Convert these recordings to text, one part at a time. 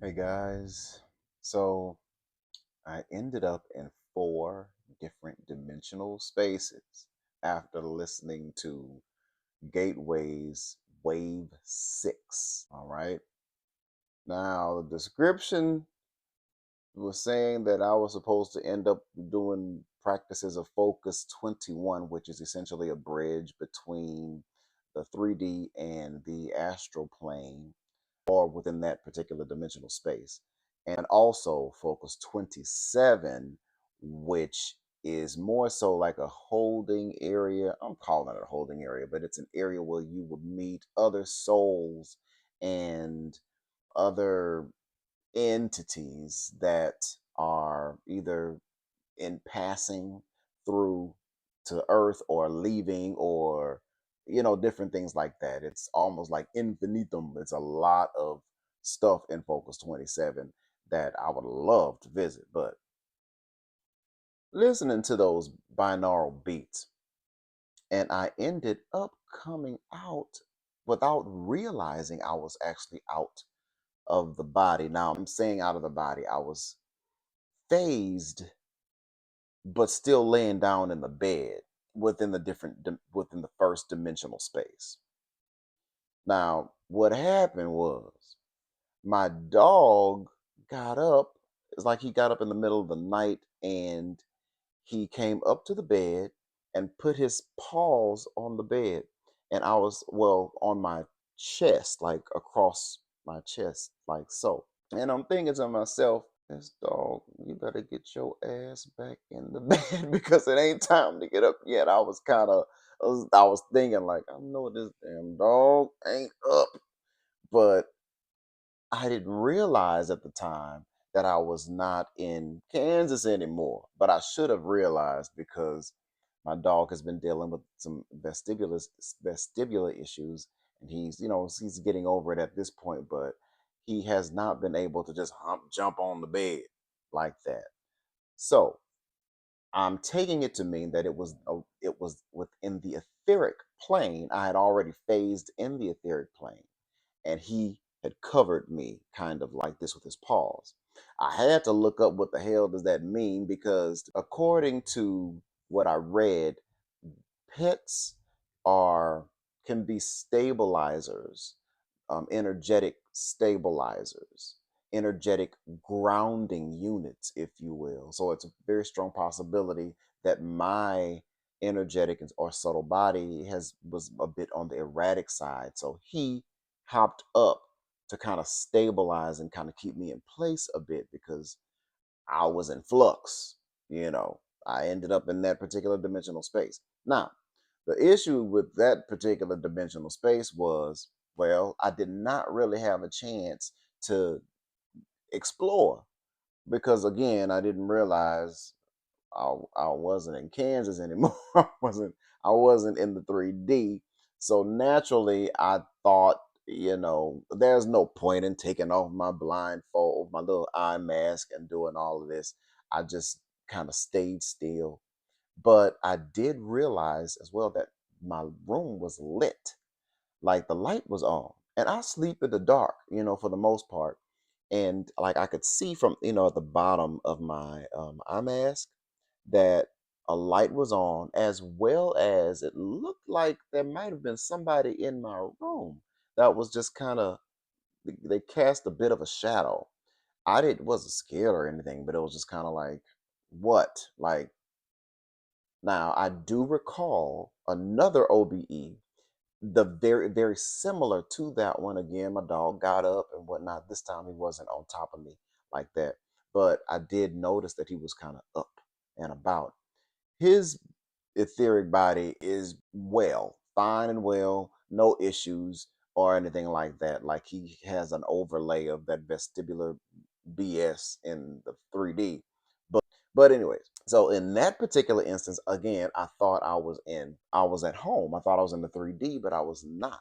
Hey guys, so I ended up in four different dimensional spaces after listening to Gateway's Wave 6. All right. Now, the description was saying that I was supposed to end up doing practices of Focus 21, which is essentially a bridge between the 3D and the astral plane or within that particular dimensional space. And also Focus 27, which is more so like a holding area. I'm calling it a holding area, but it's an area where you would meet other souls and other entities that are either in passing through to Earth or leaving or different things like that. It's almost like infinitum. It's a lot of stuff in Focus 27 that I would love to visit, but listening to those binaural beats, and I ended up coming out without realizing I was actually out of the body. Now I'm saying out of the body. I was phased but still laying down in the bed within within the first dimensional space. Now, what happened was my dog got up. It's like he got up in the middle of the night and he came up to the bed and put his paws on the bed. And I was, well, on my chest, like across my chest, like so. And I'm thinking to myself, this dog, you better get your ass back in the bed because it ain't time to get up yet. I was thinking like, I know this damn dog ain't up, but I didn't realize at the time that I was not in Kansas anymore. But I should have realized because my dog has been dealing with some vestibular issues, and he's getting over it at this point. But he has not been able to just jump on the bed like that. So I'm taking it to mean that it was within the etheric plane. I had already phased in the etheric plane, and he had covered me kind of like this with his paws. I had to look up what the hell does that mean because according to what I read, pets are can be stabilizers, energetic stabilizers, energetic grounding units, if you will. So it's a very strong possibility that my energetic or subtle body was a bit on the erratic side. So he hopped up to kind of stabilize and kind of keep me in place a bit because I was in flux. I ended up in that particular dimensional space. Now, the issue with that particular dimensional space was, well, I did not really have a chance to explore because, again, I didn't realize I wasn't in Kansas anymore. I wasn't in the 3D. So naturally, I thought, there's no point in taking off my blindfold, my little eye mask, and doing all of this. I just kind of stayed still. But I did realize as well that my room was lit, like the light was on. And I sleep in the dark, for the most part. And like I could see from, at the bottom of my eye mask that a light was on, as well as it looked like there might have been somebody in my room that was just kind of, they cast a bit of a shadow. I didn't wasn't scared or anything, but it was just kind of like, what? Like, now I do recall another OBE, the very, very similar to that one. Again, my dog got up and whatnot. This time he wasn't on top of me like that. But I did notice that he was kind of up and about. His etheric body is well, fine and well, no issues or anything like that. Like he has an overlay of that vestibular BS in the 3D. But anyways, so in that particular instance, again, I was at home. I thought I was in the 3D, but I was not.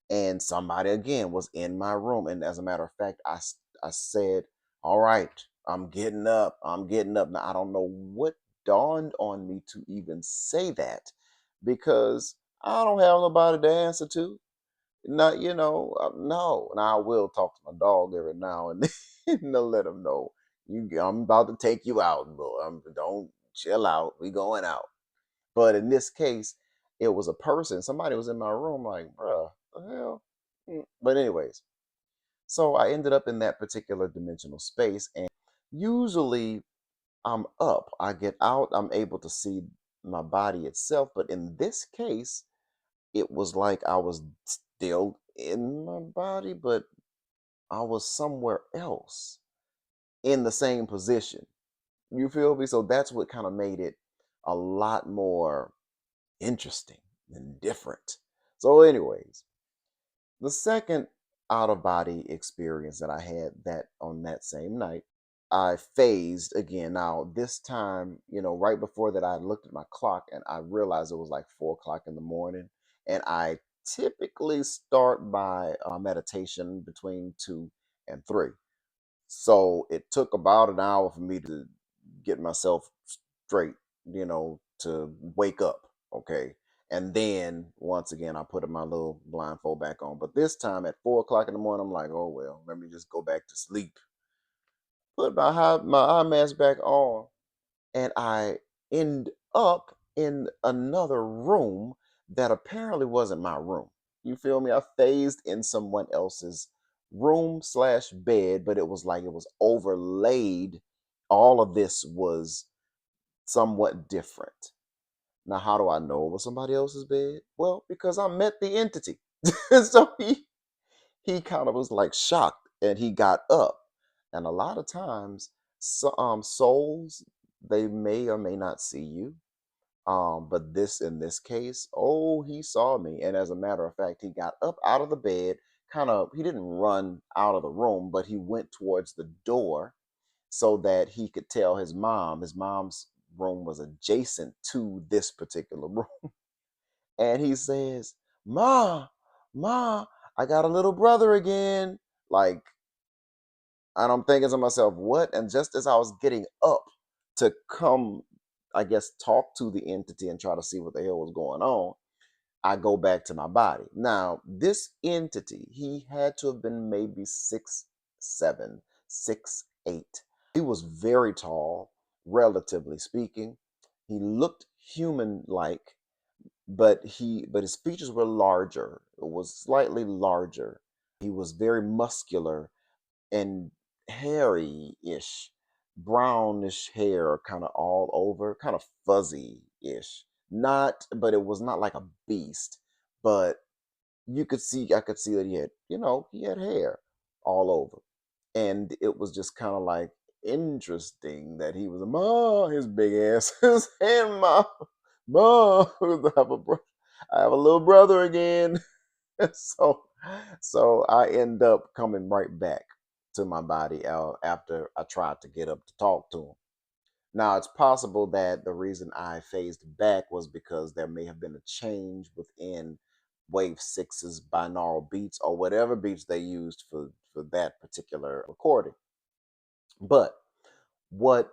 And somebody again was in my room. And as a matter of fact, I said, all right, I'm getting up. I'm getting up. Now, I don't know what dawned on me to even say that because I don't have nobody to answer to. Not, no. Now I will talk to my dog every now and then to let him know I'm about to take you out, boy. Don't chill out. We going out. But in this case, it was a person. Somebody was in my room, like, bruh, the hell. But anyways, so I ended up in that particular dimensional space, and usually I'm up. I get out. I'm able to see my body itself. But in this case, it was like I was still in my body, but I was somewhere else in the same position. You feel me? So that's what kind of made it a lot more interesting and different. So, anyways, the second out of body experience that I had that on that same night, I phased again. Now, this time, right before that, I looked at my clock and I realized it was like 4 o'clock in the morning. And I typically start my meditation between 2 and 3. So it took about an hour for me to get myself straight, to wake up. Okay. And then once again, I put my little blindfold back on. But this time at 4 o'clock in the morning, I'm like, oh, well, let me just go back to sleep. Put my eye mask back on, and I end up in another room that apparently wasn't my room. You feel me? I phased in someone else's room slash bed, but it was like it was overlaid. All of this was somewhat different. Now, how do I know it was somebody else's bed? Well, because I met the entity. So he kind of was like shocked and he got up. And a lot of times, souls, they may or may not see you. But in this case, oh, he saw me. And as a matter of fact, he got up out of the bed, he didn't run out of the room, but he went towards the door so that he could tell his mom. His mom's room was adjacent to this particular room. And he says, Ma, Ma, I got a little brother again. Like, and I'm thinking to myself, what? And just as I was getting up to come, I guess, talk to the entity and try to see what the hell was going on, I go back to my body. Now, this entity, he had to have been maybe 6'7", 6'8". He was very tall, relatively speaking. He looked human-like, but his features were larger. It was slightly larger. He was very muscular and hairy-ish, brownish hair, kind of all over, kind of fuzzy-ish. Not, but it was not like a beast. But I could see that he had hair all over, and it was just kind of like interesting that he was a ma, his big ass, his hand ma, I have a little brother again. so so I end up coming right back to my body after I tried to get up to talk to him. Now it's possible that the reason I phased back was because there may have been a change within Wave Six's binaural beats or whatever beats they used for that particular recording. But what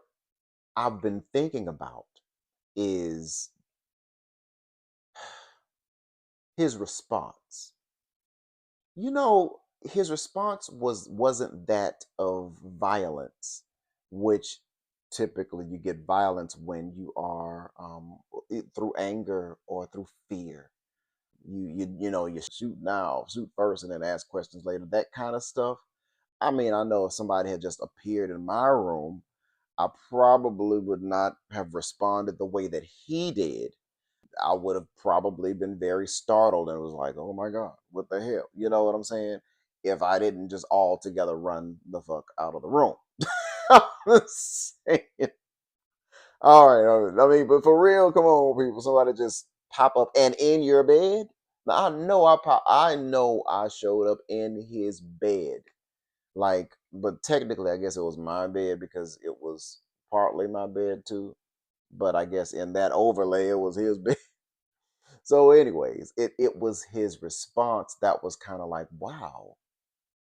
I've been thinking about is his response. His response wasn't that of violence, which typically you get violence when you are through anger or through fear. You shoot now, shoot first, and then ask questions later. That kind of stuff. I mean, I know if somebody had just appeared in my room, I probably would not have responded the way that he did. I would have probably been very startled and was like, "Oh my God, what the hell?" You know what I'm saying? If I didn't just altogether run the fuck out of the room. I'm just saying. All right. I mean, but for real, come on, people. Somebody just pop up and in your bed. Now, I know I showed up in his bed. Like, but technically, I guess it was my bed because it was partly my bed too. But I guess in that overlay, it was his bed. So, anyways, it was his response that was kind of like, wow,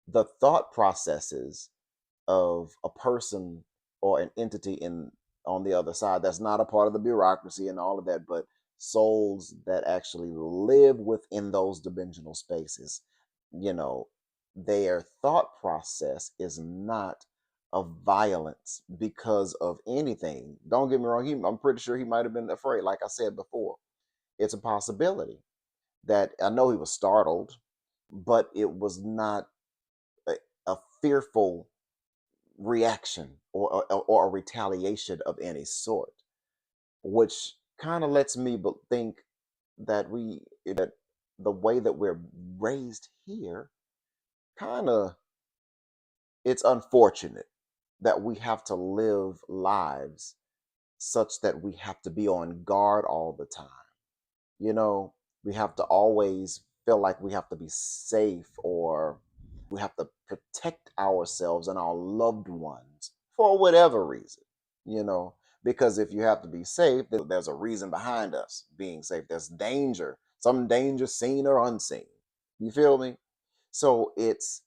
the thought processes of a person or an entity in on the other side that's not a part of the bureaucracy and all of that, but souls that actually live within those dimensional spaces. you know, their thought process is not of violence because of anything. Don't get me wrong, I'm pretty sure he might have been afraid, like I said before. It's a possibility that I know he was startled, but it was not a, a fearful reaction or a retaliation of any sort, which kind of lets me think that that the way that we're raised here kind of, it's unfortunate that we have to live lives such that we have to be on guard all the time. You know, we have to always feel like we have to be safe, or we have to protect ourselves and our loved ones for whatever reason, you know, because if you have to be safe, there's a reason behind us being safe. There's danger, some danger seen or unseen. You feel me? So it's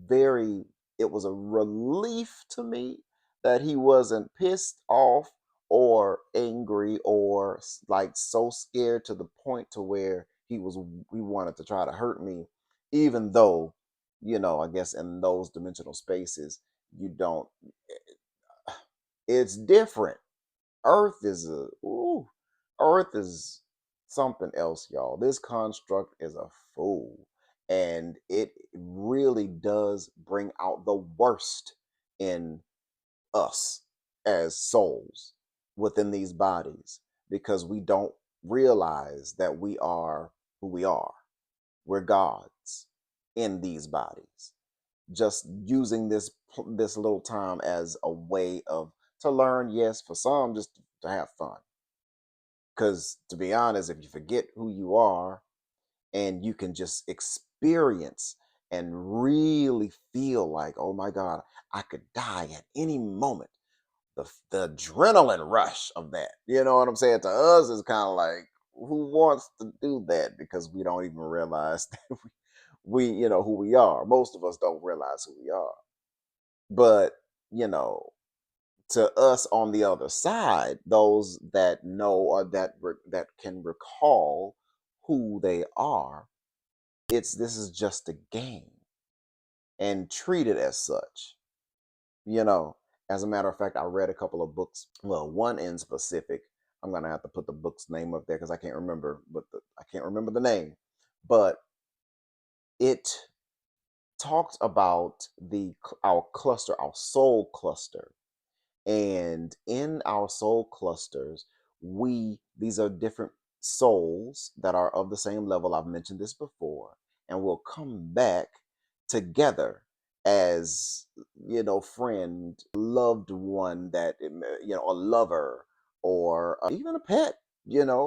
very, it was a relief to me that he wasn't pissed off or angry or like so scared to the point to where he wanted to try to hurt me, even though, I guess in those dimensional spaces you don't, it's different. Earth is Earth is something else, y'all. This construct is a fool. And it really does bring out the worst in us as souls within these bodies, because we don't realize that we are who we are. We're gods in these bodies. Just using this little time as a way of to learn, yes, for some just to have fun. Because to be honest, if you forget who you are and you can just experience and really feel like, oh my God, I could die at any moment. The adrenaline rush of that, you know what I'm saying? To us, is kind of like, who wants to do that? Because we don't even realize that who we are. Most of us don't realize who we are. But, you know, to us on the other side, those that know or that can recall who they are, this is just a game and treat it as such. You know, as a matter of fact, I read a couple of books. Well, one in specific, I'm gonna have to put the book's name up there because I can't remember the name, but it talks about our cluster, our soul cluster. And in our soul clusters, these are different souls that are of the same level. I've mentioned this before, and will come back together as, friend, loved one, that, a lover, or even a pet.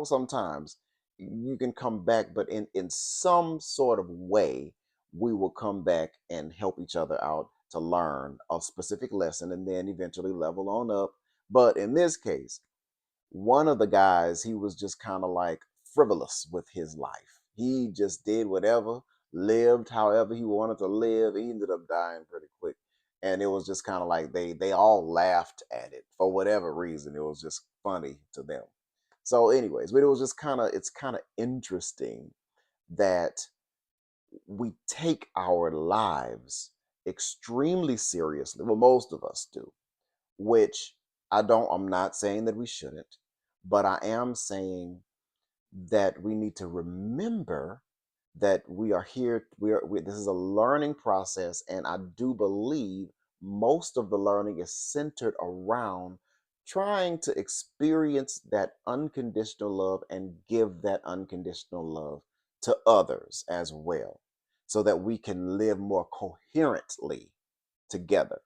Sometimes you can come back, but in some sort of way, we will come back and help each other out to learn a specific lesson and then eventually level on up. But in this case, one of the guys, he was just kind of like frivolous with his life. He just did whatever, lived however he wanted to live. He ended up dying pretty quick. And it was just kind of like they all laughed at it for whatever reason. It was just funny to them. So, anyways, but it's kind of interesting that we take our lives extremely seriously. Well, most of us do, which I'm not saying that we shouldn't, but I am saying that we need to remember that we are here. This is a learning process. And I do believe most of the learning is centered around trying to experience that unconditional love and give that unconditional love to others as well, so that we can live more coherently together.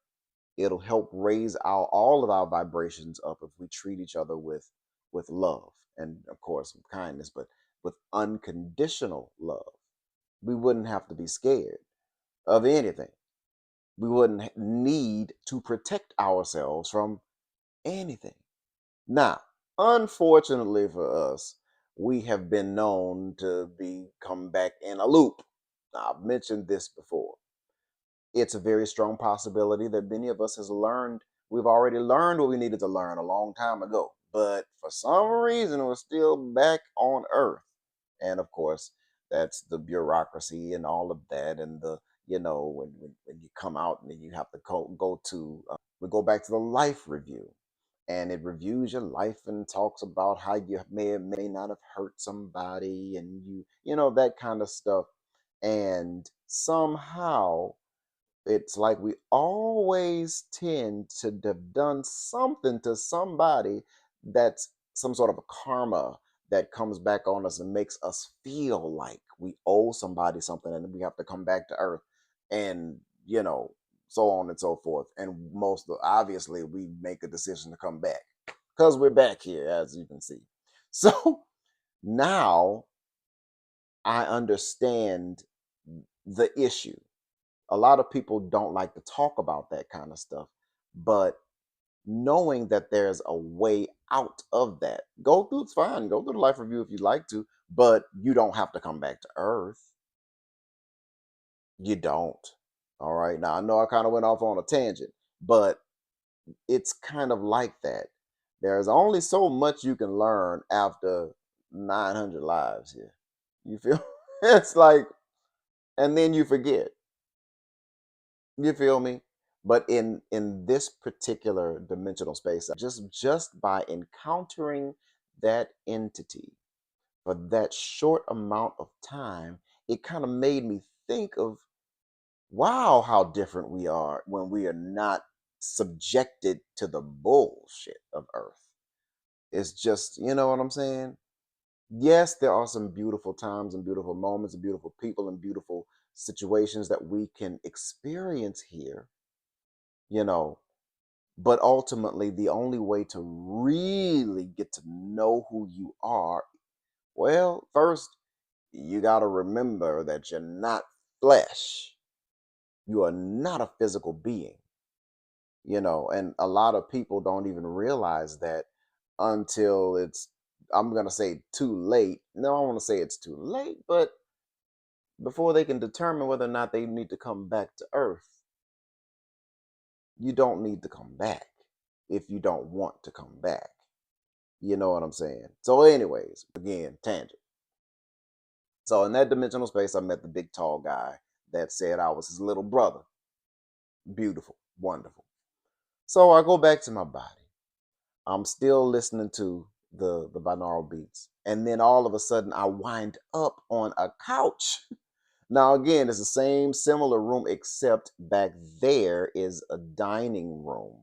It'll help raise all of our vibrations up if we treat each other with love, and of course with kindness, but with unconditional love. We wouldn't have to be scared of anything. We wouldn't need to protect ourselves from anything. Now, unfortunately for us, we have been known to be come back in a loop. Now, I've mentioned this before. It's a very strong possibility that many of us we've already learned what we needed to learn a long time ago. But for some reason, we're still back on Earth. And of course, That's the bureaucracy and all of that, and the when you come out and then you have to go to we go back to the life review, and it reviews your life and talks about how you may or may not have hurt somebody, and that kind of stuff. And somehow it's like we always tend to have done something to somebody that's some sort of a karma that comes back on us and makes us feel like we owe somebody something and we have to come back to earth, and so on and so forth. And obviously we make a decision to come back because we're back here, as you can see. So now I understand the issue. A lot of people don't like to talk about that kind of stuff, but knowing that there's a way out of that, go through, it's fine, go through the life review if you'd like to, but you don't have to come back to earth. You don't. All right, now I know I kind of went off on a tangent, but it's kind of like that. There's only so much you can learn after 900 lives here. You feel? It's like, and then you forget. You feel me? But in this particular dimensional space, just by encountering that entity for that short amount of time, it kind of made me think of, wow, how different we are when we are not subjected to the bullshit of Earth. It's just, you know what I'm saying? Yes, there are some beautiful times and beautiful moments and beautiful people and beautiful situations that we can experience here, you know, but ultimately the only way to really get to know who you are, well, first you got to remember that you're not flesh. You are not a physical being, and a lot of people don't even realize that until it's, I'm going to say too late. No, I want to say it's too late, but before they can determine whether or not they need to come back to earth, you don't need to come back if you don't want to come back. You know what I'm saying? So, anyways, again, tangent. So, in that dimensional space, I met the big tall guy that said I was his little brother. Beautiful, wonderful. So, I go back to my body. I'm still listening to the binaural beats. And then all of a sudden, I wind up on a couch. Now, again, it's the same similar room, except back there is a dining room.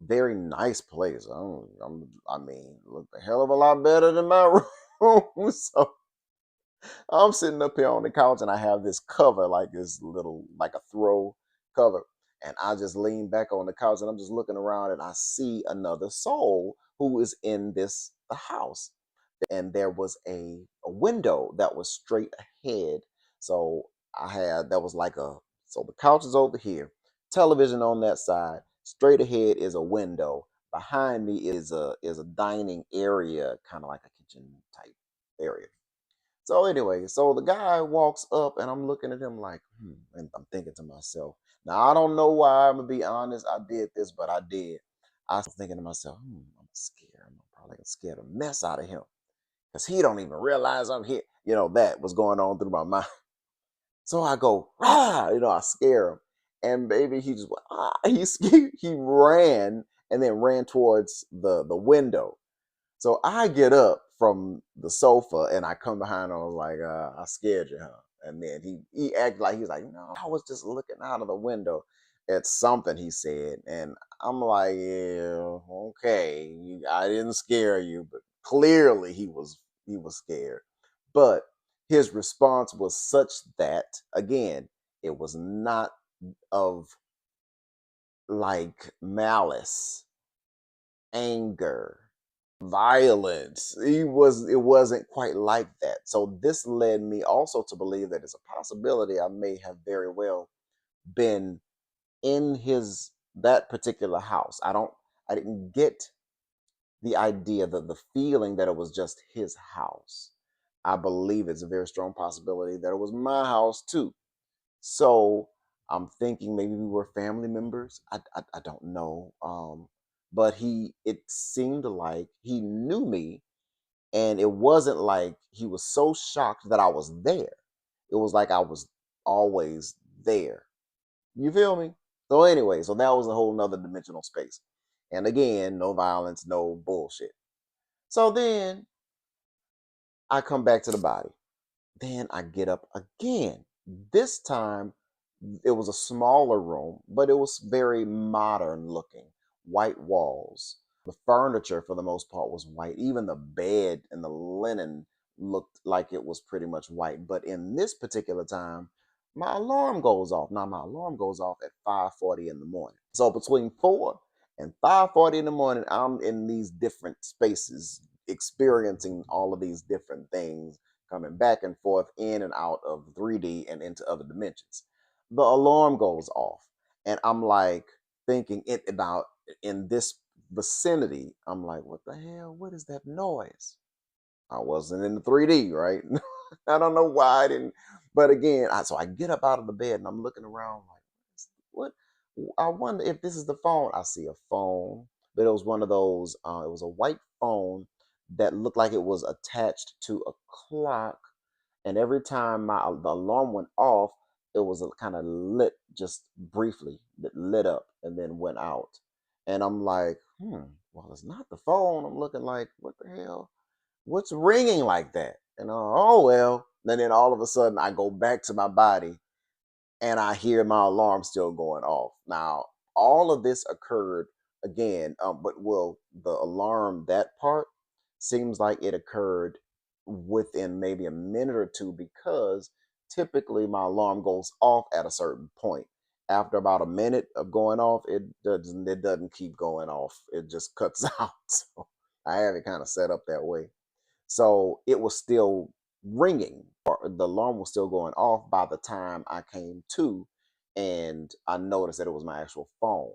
Very nice place. I mean, look a hell of a lot better than my room. So I'm sitting up here on the couch and I have this cover, like this little, like a throw cover. And I just lean back on the couch and I'm just looking around and I see another soul who is in the house. And there was a window that was straight ahead. So that was like so the couch is over here, television on that side, straight ahead is a window. Behind me is a dining area, kind of like a kitchen type area. So anyway, so the guy walks up and I'm looking at him like, and I'm thinking to myself, now I don't know why, I'm gonna be honest, I did this, but I did. I was thinking to myself, I'm scared. I'm probably gonna scare the mess out of him because he don't even realize I'm here. That was going on through my mind. So I go, I scare him. And baby, he just went, he ran and then ran towards the window. So I get up from the sofa and I come behind him. I was like, I scared you, huh? And then he acted like, he's like, no, I was just looking out of the window at something he said. And I'm like, yeah, okay. I didn't scare you, but clearly he was scared. But his response was such that, again, it was not of like malice, anger, violence. It wasn't quite like that. So this led me also to believe that it's a possibility I may have very well been in that particular house. I didn't get the idea, the feeling that it was just his house. I believe it's a very strong possibility that it was my house too. So I'm thinking maybe we were family members. I don't know. But it seemed like he knew me, and it wasn't like he was so shocked that I was there. It was like I was always there. You feel me? So anyway, so that was a whole nother dimensional space. And again, no violence, no bullshit. So then I come back to the body. Then I get up again. This time it was a smaller room, but it was very modern looking. White walls. The furniture, for the most part, was white. Even the bed and the linen looked like it was pretty much white. But in this particular time, my alarm goes off. Now my alarm goes off at 5:40 in the morning. So between 4 and 5:40 in the morning, I'm in these different spaces, experiencing all of these different things, coming back and forth in and out of 3D and into other dimensions. The alarm goes off, and I'm like thinking it about in this vicinity. I'm like, what the hell? What is that noise? I wasn't in the 3D, right? I don't know why I didn't. But again, so I get up out of the bed and I'm looking around like, what? I wonder if this is the phone. I see a phone, but it was one of those. It was a white phone that looked like it was attached to a clock, and every time the alarm went off, it was kind of lit just briefly. That lit up and then went out, and I'm like, well, it's not the phone. I'm looking like, what the hell? What's ringing like that? And oh well. And then all of a sudden, I go back to my body and I hear my alarm still going off. Now, all of this occurred again, but well, the alarm, that part seems like it occurred within maybe a minute or two, because typically my alarm goes off at a certain point. After about a minute of going off, it doesn't keep going off. It just cuts out. So I have it kind of set up that way. So it was still ringing, or the alarm was still going off by the time I came to, and I noticed that it was my actual phone.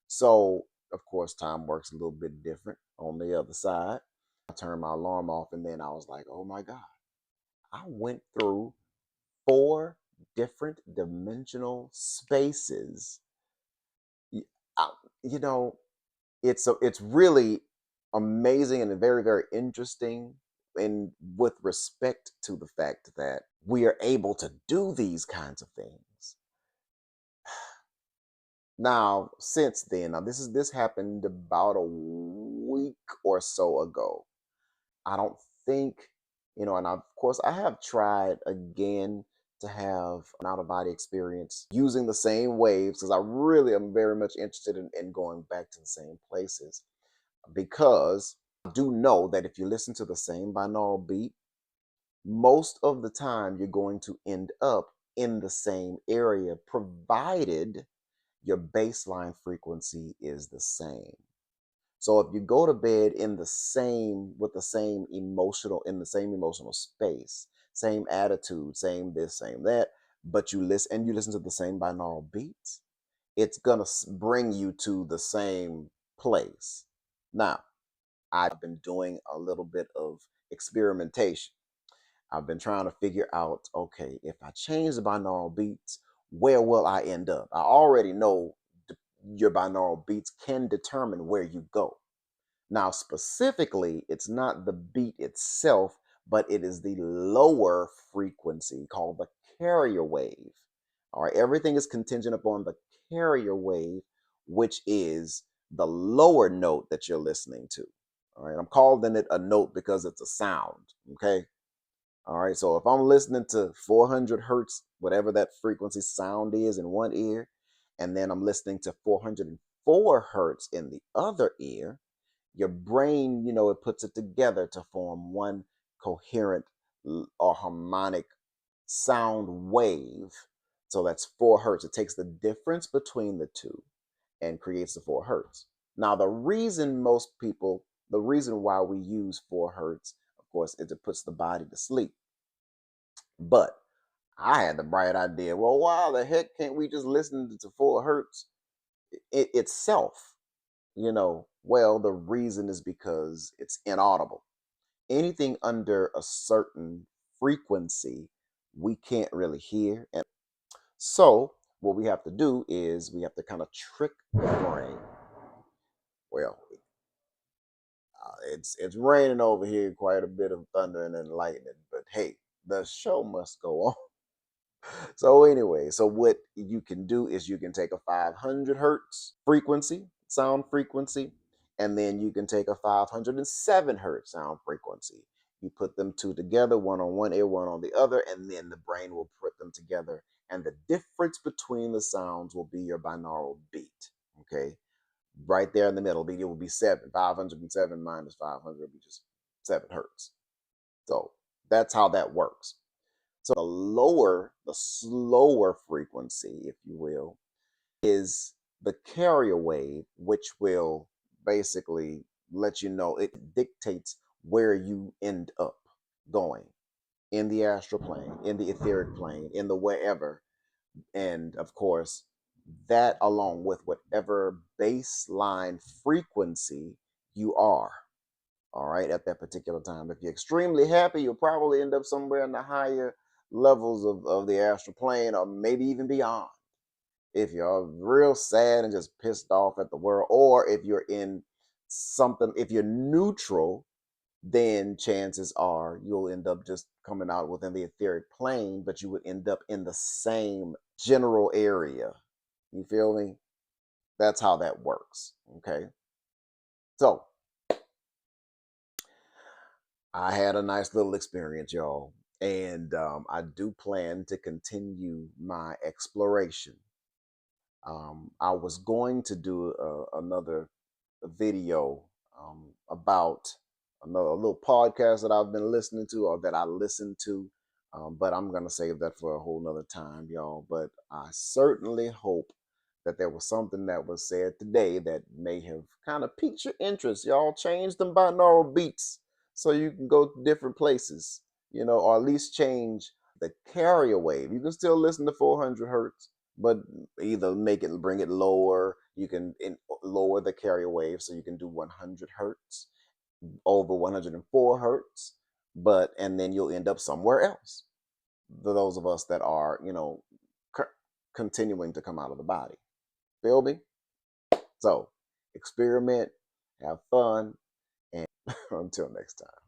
So, of course, time works a little bit different on the other side. I turned my alarm off, and then I was like, oh my God, I went through 4 different dimensional spaces. Y- I- You know, it's really amazing and very very interesting, and with respect to the fact that we are able to do these kinds of things. Now since then, now this happened about a week or so ago. I don't think, and of course I have tried again to have an out of body experience using the same waves, because I really am very much interested in going back to the same places, because I do know that if you listen to the same binaural beat, most of the time you're going to end up in the same area, provided your baseline frequency is the same. So if you go to bed in the same with the same emotional in the same emotional space, same attitude, same this, same that, but you listen to the same binaural beats, it's gonna bring you to the same place. Now, I've been doing a little bit of experimentation. I've been trying to figure out, okay, if I change the binaural beats, where will I end up? I already know your binaural beats can determine where you go. Now, specifically, it's not the beat itself, but it is the lower frequency called the carrier wave. All right, everything is contingent upon the carrier wave, which is the lower note that you're listening to. All right, I'm calling it a note because it's a sound. Okay. All right, so if I'm listening to 400 hertz, whatever that frequency sound is in one ear, and then I'm listening to 404 hertz in the other ear, your brain, it puts it together to form one coherent or harmonic sound wave. So that's 4 hertz. It takes the difference between the two and creates the 4 hertz. Now, the reason why we use 4 hertz, of course, is it puts the body to sleep. But I had the bright idea, well, why the heck can't we just listen to 4 hertz itself? Well, the reason is because it's inaudible. Anything under a certain frequency, we can't really hear. And so, what we have to do is we have to kind of trick the brain. Well, it's raining over here, quite a bit of thunder and lightning, but hey, the show must go on. So anyway, so what you can do is you can take a 500 hertz frequency, sound frequency, and then you can take a 507 hertz sound frequency. You put them two together, one on one ear, one on the other, and then the brain will put them together. And the difference between the sounds will be your binaural beat. Okay. Right there in the middle, it will be 507 minus 500 will be just 7 hertz. So that's how that works. So the slower frequency, if you will, is the carrier wave, which will basically let you know, it dictates where you end up going in the astral plane, in the etheric plane, in the wherever. And of course, that along with whatever baseline frequency you are, all right, at that particular time. If you're extremely happy, you'll probably end up somewhere in the higher levels of the astral plane or maybe even beyond. If you're real sad and just pissed off at the world, or if you're in something, if you're neutral, then chances are you'll end up just coming out within the etheric plane, but you would end up in the same general area. You feel me? That's how that works. Okay. So I had a nice little experience, y'all. And I do plan to continue my exploration. I was going to do another video about a little podcast that I've been listening to or that I listened to, but I'm going to save that for a whole nother time, y'all. But I certainly hope that there was something that was said today that may have kind of piqued your interest. Y'all change them binaural beats so you can go to different places, or at least change the carrier wave. You can still listen to 400 hertz, but either bring it lower. You can lower the carrier wave so you can do 100 hertz over 104 hertz, and then you'll end up somewhere else. Those of us that are, continuing to come out of the body. Feel me? So experiment, have fun, and until next time.